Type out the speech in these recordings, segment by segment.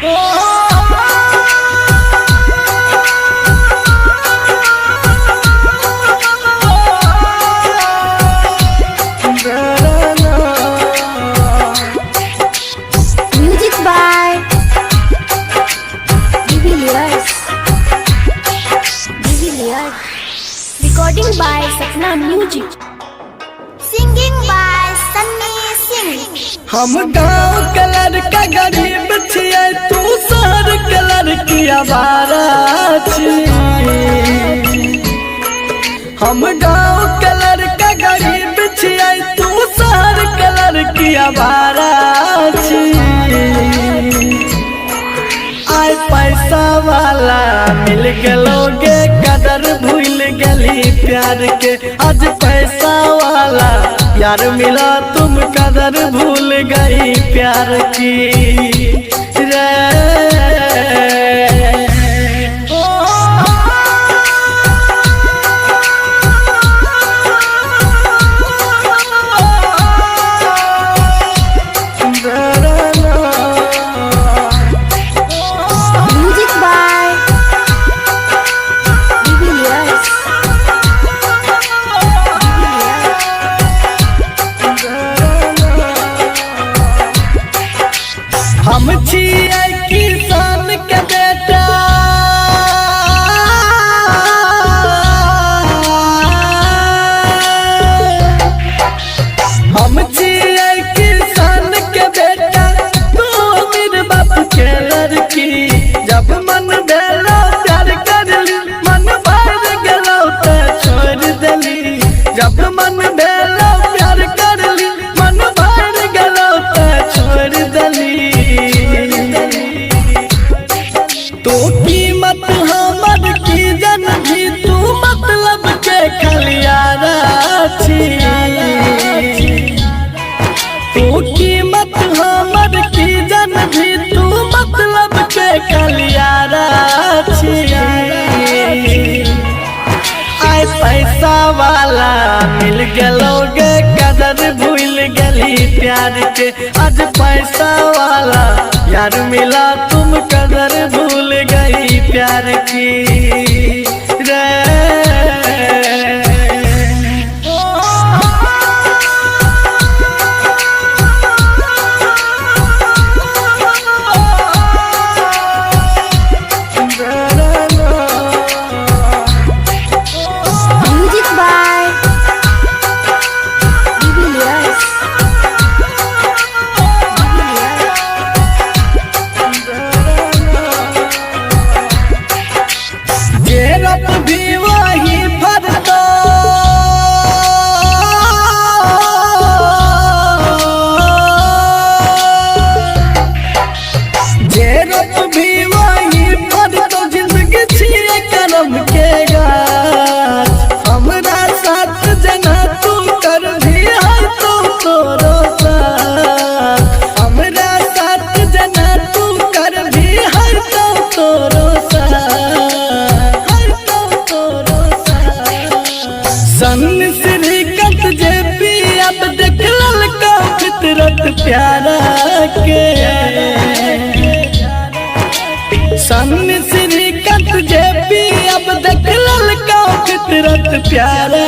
Music by Divilliers. Recording by Sapna Music. Singing by Sunny Singh. हम गाँव colour का गरीब छियै, तू शहर कलर की आवारा छी। हम गाँव कलर का गरीब छियै, तू शहर कलर की आवारा छी। आय पैसा वाला मिल गलोगे, कदर भूल गली प्यार के। आज पैसा वाला यार मिला, तुम कदर भूल गई प्यार की रे। Music by Divilliers. हम छियै किसान के बेटा, हम छियै किसान के बेटा, तू मेरे बाप के लड़की। जब मन भेलो प्यार कर ली, मन भर गेलो तो छोड़ देली। जब मन भेलो प्यार कर ली, मन भर गेलो तो छोड़ देली। तो कीमत हमर की जन भी, तू मतलब के खलियारा छी। तू कीमत हमर की जन भी, तू मतलब के खलियारा छी। आय पैसा वाला मिल गलोगे, कदर भूल गली प्यार के। आज पैसा वाला यार मिला, तुम कदर भूल गई प्यार की रे। Music by Divilliers. जेरत भी वही भरतो, जेरत भी वही भरतो। जिंदगी छिए करम के गाछ, हमरा साथ जना तू कर भी है तो तोरो साथ। हमरा साथ जना तू कर भी है तो तोरो सन श्रीकंठ जे भी। अब देख ललका फितरत प्यारा के। सन श्रीकंठ जे भी। अब देख ललका फितरत प्यारा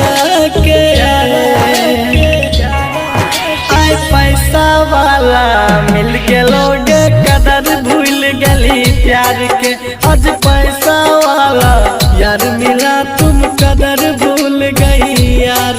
के। आय पैसा वाला मिल गलोगे, कदर भूल गली प्यार के। आज पैसा वाला यार मिला, तुम कदर भूल गई यार